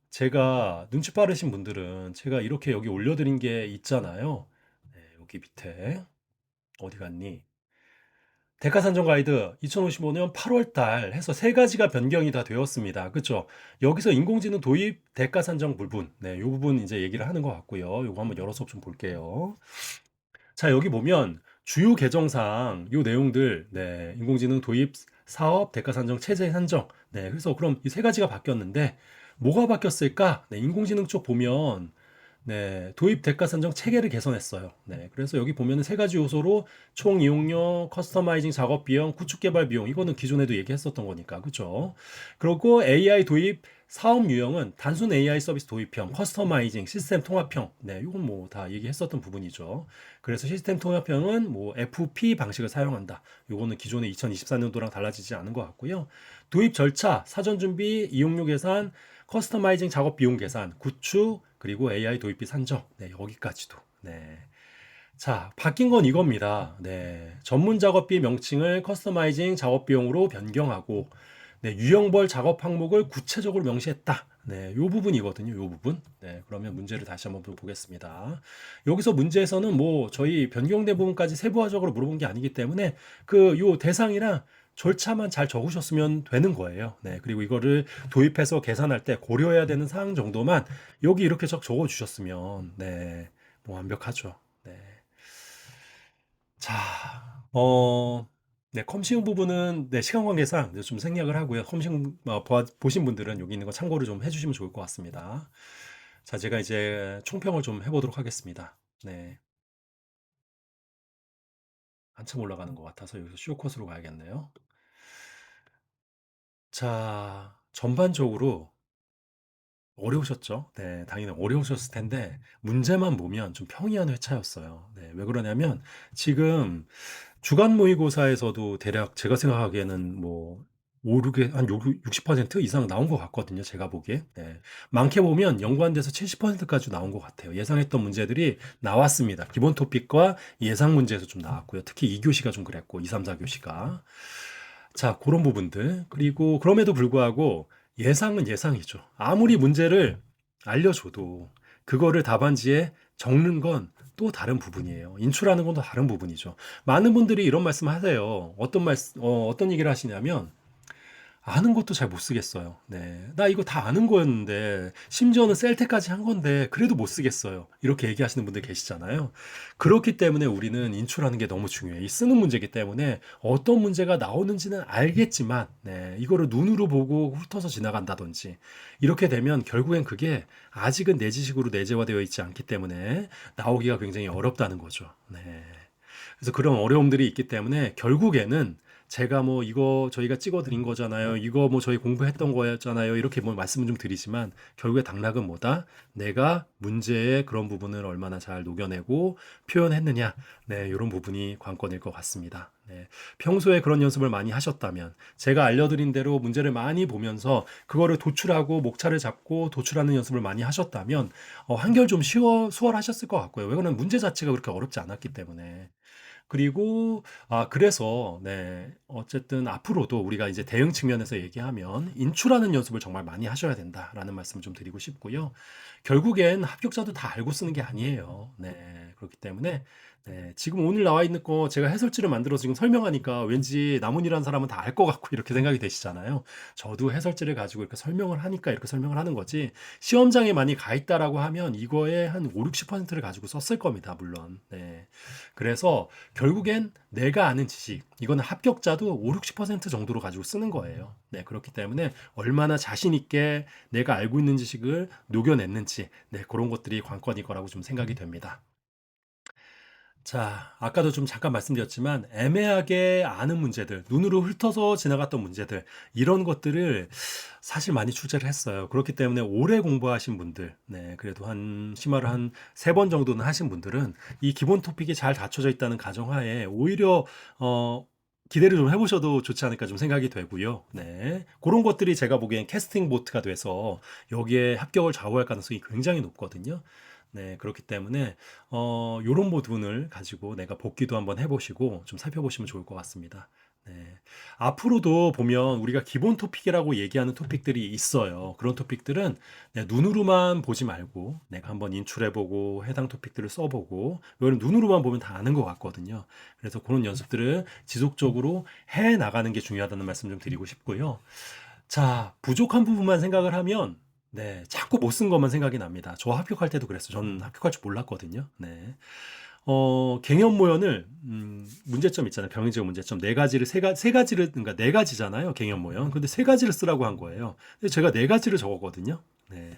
제가 눈치 빠르신 분들은 제가 이렇게 여기 올려드린 게 있잖아요. 네, 여기 밑에. 어디 갔니? 대가산정 가이드 2055년 8월 달 해서 세 가지가 변경이 다 되었습니다. 그쵸? 여기서 인공지능 도입 대가산정 부분. 네, 요 부분 이제 얘기를 하는 것 같고요. 요거 한번 열어서 좀 볼게요. 자, 여기 보면 주요 개정사항 요 내용들, 네, 인공지능 도입 사업 대가 산정 체제 산정. 네, 그래서 그럼 이 세 가지가 바뀌었는데 뭐가 바뀌었을까? 네, 인공지능 쪽 보면 네, 도입 대가 산정 체계를 개선했어요. 네, 그래서 여기 보면은 세 가지 요소로 총 이용료, 커스터마이징 작업 비용, 구축 개발 비용 이거는 기존에도 얘기했었던 거니까 그죠? 그리고 AI 도입 사업 유형은 단순 AI 서비스 도입형, 커스터마이징, 시스템 통합형. 네, 이건 뭐 다 얘기했었던 부분이죠. 그래서 시스템 통합형은 뭐 FP 방식을 사용한다. 요거는 기존의 2024년도랑 달라지지 않은 것 같고요. 도입 절차, 사전 준비, 이용료 계산, 커스터마이징 작업 비용 계산, 구축, 그리고 AI 도입비 산정. 네, 여기까지도. 네. 자, 바뀐 건 이겁니다. 네. 전문 작업비 명칭을 커스터마이징 작업 비용으로 변경하고, 네, 유형별 작업 항목을 구체적으로 명시했다. 네, 요 부분이거든요. 요 부분. 네, 그러면 문제를 다시 한번 보겠습니다. 여기서 문제에서는 뭐 저희 변경된 부분까지 세부화적으로 물어본 게 아니기 때문에 그 요 대상이랑 절차만 잘 적으셨으면 되는 거예요. 네, 그리고 이거를 도입해서 계산할 때 고려해야 되는 사항 정도만 여기 이렇게 적어 주셨으면 네, 뭐 완벽하죠. 네. 자, 네, 컴싱 부분은 네, 시간 관계상 이제 좀 생략을 하고요. 컴싱 보신 분들은 여기 있는 거 참고를 좀 해주시면 좋을 것 같습니다. 자, 제가 이제 총평을 좀 해보도록 하겠습니다. 네, 한참 올라가는 것 같아서 여기서 쇼컷으로 가야겠네요. 자, 전반적으로 어려우셨죠? 네, 당연히 어려우셨을 텐데 문제만 보면 좀 평이한 회차였어요. 네, 왜 그러냐면 지금 주간 모의고사에서도 대략 제가 생각하기에는 뭐 5, 6에 한 60% 이상 나온 것 같거든요. 제가 보기에. 네. 많게 보면 연관돼서 70%까지 나온 것 같아요. 예상했던 문제들이 나왔습니다. 기본 토픽과 예상 문제에서 좀 나왔고요. 특히 2교시가 좀 그랬고 2, 3, 4교시가. 자, 그런 부분들. 그리고 그럼에도 불구하고 예상은 예상이죠. 아무리 문제를 알려줘도 그거를 답안지에 적는 건 또 다른 부분이에요. 인출하는 건 또 다른 부분이죠. 많은 분들이 이런 말씀 하세요. 어떤 얘기를 하시냐면, 아는 것도 잘 못 쓰겠어요. 네. 나 이거 다 아는 거였는데, 심지어는 셀테까지 한 건데, 그래도 못 쓰겠어요. 이렇게 얘기하시는 분들 계시잖아요. 그렇기 때문에 우리는 인출하는 게 너무 중요해요. 이 쓰는 문제이기 때문에 어떤 문제가 나오는지는 알겠지만, 네. 이거를 눈으로 보고 훑어서 지나간다든지, 이렇게 되면 결국엔 그게 아직은 내 지식으로 내재화되어 있지 않기 때문에 나오기가 굉장히 어렵다는 거죠. 네. 그래서 그런 어려움들이 있기 때문에 결국에는 제가 뭐 이거 저희가 찍어 드린 거잖아요. 이거 뭐 저희 공부했던 거였잖아요. 이렇게 뭐 말씀은 좀 드리지만 결국에 당락은 뭐다? 내가 문제의 그런 부분을 얼마나 잘 녹여내고 표현했느냐. 네, 이런 부분이 관건일 것 같습니다. 네. 평소에 그런 연습을 많이 하셨다면 제가 알려드린 대로 문제를 많이 보면서 그거를 도출하고 목차를 잡고 도출하는 연습을 많이 하셨다면 한결 좀 수월하셨을 것 같고요. 왜냐하면 문제 자체가 그렇게 어렵지 않았기 때문에. 그리고 그래서 네 어쨌든 앞으로도 우리가 이제 대응 측면에서 얘기하면 인출하는 연습을 정말 많이 하셔야 된다라는 말씀을 좀 드리고 싶고요. 결국엔 합격자도 다 알고 쓰는 게 아니에요. 네. 그렇기 때문에 네, 지금 오늘 나와 있는 거 제가 해설지를 만들어서 지금 설명하니까 왠지 남은이라는 사람은 다 알 것 같고 이렇게 생각이 되시잖아요. 저도 해설지를 가지고 이렇게 설명을 하니까 이렇게 설명을 하는 거지. 시험장에 많이 가 있다라고 하면 이거에 한 5, 60%를 가지고 썼을 겁니다. 물론. 네. 그래서 결국엔 내가 아는 지식, 이거는 합격자도 5, 60% 정도로 가지고 쓰는 거예요. 네, 그렇기 때문에 얼마나 자신 있게 내가 알고 있는 지식을 녹여냈는지, 네, 그런 것들이 관건일 거라고 좀 생각이 됩니다. 자, 아까도 좀 잠깐 말씀드렸지만 애매하게 아는 문제들, 눈으로 훑어서 지나갔던 문제들, 이런 것들을 사실 많이 출제를 했어요. 그렇기 때문에 오래 공부하신 분들, 네, 그래도 한 심화를 한 세 번 정도는 하신 분들은 이 기본 토픽이 잘 갖춰져 있다는 가정하에 오히려 기대를 좀 해보셔도 좋지 않을까 좀 생각이 되고요. 네, 그런 것들이 제가 보기엔 캐스팅 보트가 돼서 여기에 합격을 좌우할 가능성이 굉장히 높거든요. 네, 그렇기 때문에 요런 부분을 가지고 내가 복기도 한번 해보시고 좀 살펴보시면 좋을 것 같습니다. 네. 앞으로도 보면 우리가 기본 토픽이라고 얘기하는 토픽들이 있어요. 그런 토픽들은 내가 눈으로만 보지 말고 내가 한번 인출해보고 해당 토픽들을 써보고 이거는 눈으로만 보면 다 아는 것 같거든요. 그래서 그런 연습들을 지속적으로 해 나가는 게 중요하다는 말씀 좀 드리고 싶고요. 자, 부족한 부분만 생각을 하면 네, 자꾸 못 쓴 것만 생각이 납니다. 저 합격할 때도 그랬어요. 저는 합격할 줄 몰랐거든요. 네. 갱년 모연을 문제점 있잖아요. 병행적 문제점 네 가지를 세 가지를 그러니까 네 가지잖아요. 갱년 모연. 근데 세 가지를 쓰라고 한 거예요. 근데 제가 네 가지를 적었거든요. 네.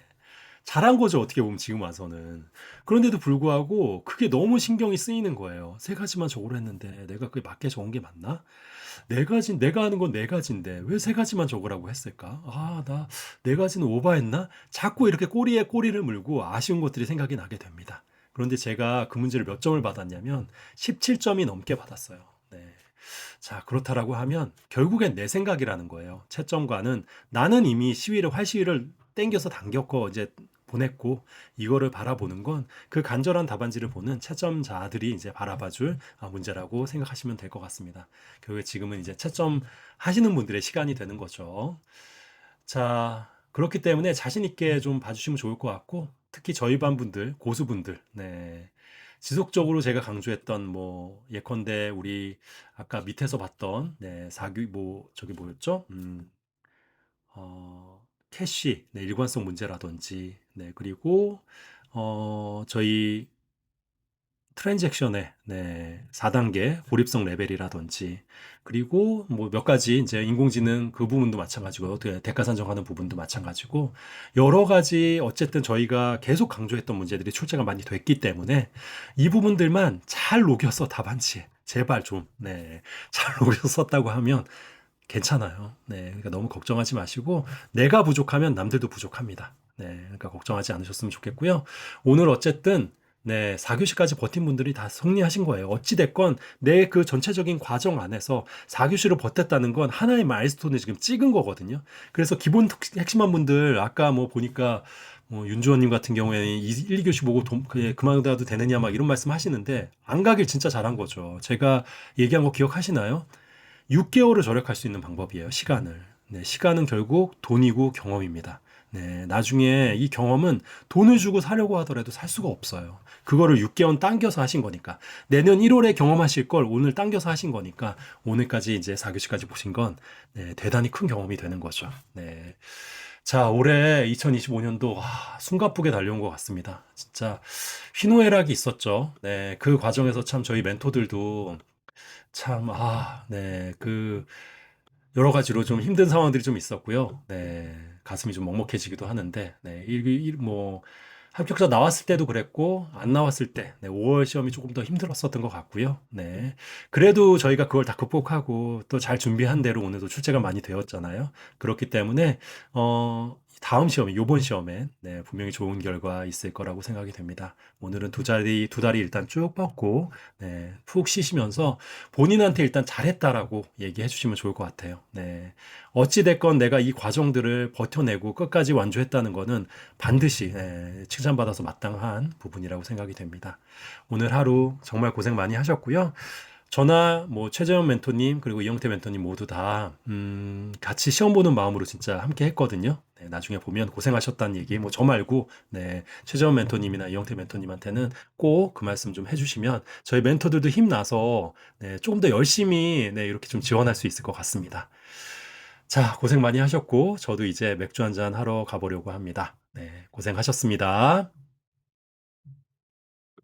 잘한 거죠. 어떻게 보면 지금 와서는. 그런데도 불구하고 그게 너무 신경이 쓰이는 거예요. 세 가지만 적으로 했는데 내가 그게 맞게 적은 게 맞나? 네 가지, 내가 하는 건 네 가지인데 왜 세 가지만 적으라고 했을까? 아, 나 네 가지는 오버했나? 자꾸 이렇게 꼬리에 꼬리를 물고 아쉬운 것들이 생각이 나게 됩니다. 그런데 제가 그 문제를 몇 점을 받았냐면 17점이 넘게 받았어요. 네. 자, 그렇다라고 하면 결국엔 내 생각이라는 거예요. 채점과는 나는 이미 활시위를 땡겨서 당겼고 이제 보냈고 이거를 바라보는 건 그 간절한 답안지를 보는 채점자들이 이제 바라봐줄 문제라고 생각하시면 될 것 같습니다. 결국에 지금은 이제 채점 하시는 분들의 시간이 되는 거죠. 자, 그렇기 때문에 자신 있게 좀 봐주시면 좋을 것 같고 특히 저희 반 분들, 고수분들, 네. 지속적으로 제가 강조했던 뭐 예컨대 우리 아까 밑에서 봤던 네, 저기 뭐였죠? 캐시, 네, 일관성 문제라든지 네, 그리고 저희 트랜잭션의 네, 4단계 고립성 레벨이라든지 그리고 뭐 몇 가지 이제 인공지능 그 부분도 마찬가지고 대가 산정하는 부분도 마찬가지고 여러 가지 어쨌든 저희가 계속 강조했던 문제들이 출제가 많이 됐기 때문에 이 부분들만 잘 녹여서 답안지에 제발 좀 네, 잘 녹여서 썼다고 하면 괜찮아요. 네, 그러니까 너무 걱정하지 마시고 내가 부족하면 남들도 부족합니다. 네, 그러니까 걱정하지 않으셨으면 좋겠고요. 오늘 어쨌든 네, 4교시까지 버틴 분들이 다 승리하신 거예요. 어찌됐건 내 그 전체적인 과정 안에서 4교시를 버텼다는 건 하나의 마일스톤을 지금 찍은 거거든요. 그래서 기본 핵심한 분들 아까 뭐 보니까 뭐 윤주원님 같은 경우에는 1, 2교시 보고 그만둬도 되느냐 막 이런 말씀 하시는데 안 가길 진짜 잘한 거죠. 제가 얘기한 거 기억하시나요? 6개월을 절약할 수 있는 방법이에요. 시간을. 네, 시간은 결국 돈이고 경험입니다. 네, 나중에 이 경험은 돈을 주고 사려고 하더라도 살 수가 없어요. 그거를 6개월 당겨서 하신 거니까. 내년 1월에 경험하실 걸 오늘 당겨서 하신 거니까 오늘까지 이제 4교시까지 보신 건 네, 대단히 큰 경험이 되는 거죠. 네. 자, 올해 2025년도 숨가쁘게 달려온 것 같습니다. 진짜 희노애락이 있었죠. 네, 그 과정에서 참 저희 멘토들도 참, 네, 여러 가지로 좀 힘든 상황들이 좀 있었고요. 네, 가슴이 좀 먹먹해지기도 하는데, 네, 합격자 나왔을 때도 그랬고, 안 나왔을 때, 네, 5월 시험이 조금 더 힘들었었던 것 같고요. 네, 그래도 저희가 그걸 다 극복하고 또 잘 준비한 대로 오늘도 출제가 많이 되었잖아요. 그렇기 때문에, 다음 시험에, 요번 시험에, 네, 분명히 좋은 결과 있을 거라고 생각이 됩니다. 오늘은 두 다리 일단 쭉 뻗고, 네, 푹 쉬시면서 본인한테 일단 잘했다라고 얘기해 주시면 좋을 것 같아요. 네. 어찌됐건 내가 이 과정들을 버텨내고 끝까지 완주했다는 거는 반드시 네, 칭찬받아서 마땅한 부분이라고 생각이 됩니다. 오늘 하루 정말 고생 많이 하셨고요. 저나 뭐 최재현 멘토님 그리고 이영태 멘토님 모두 다 같이 시험 보는 마음으로 진짜 함께 했거든요. 네, 나중에 보면 고생하셨다는 얘기 뭐 저 말고 네, 최재현 멘토님이나 이영태 멘토님한테는 꼭 그 말씀 좀 해주시면 저희 멘토들도 힘나서 네, 조금 더 열심히 네, 이렇게 좀 지원할 수 있을 것 같습니다. 자, 고생 많이 하셨고 저도 이제 맥주 한잔 하러 가보려고 합니다. 네, 고생하셨습니다.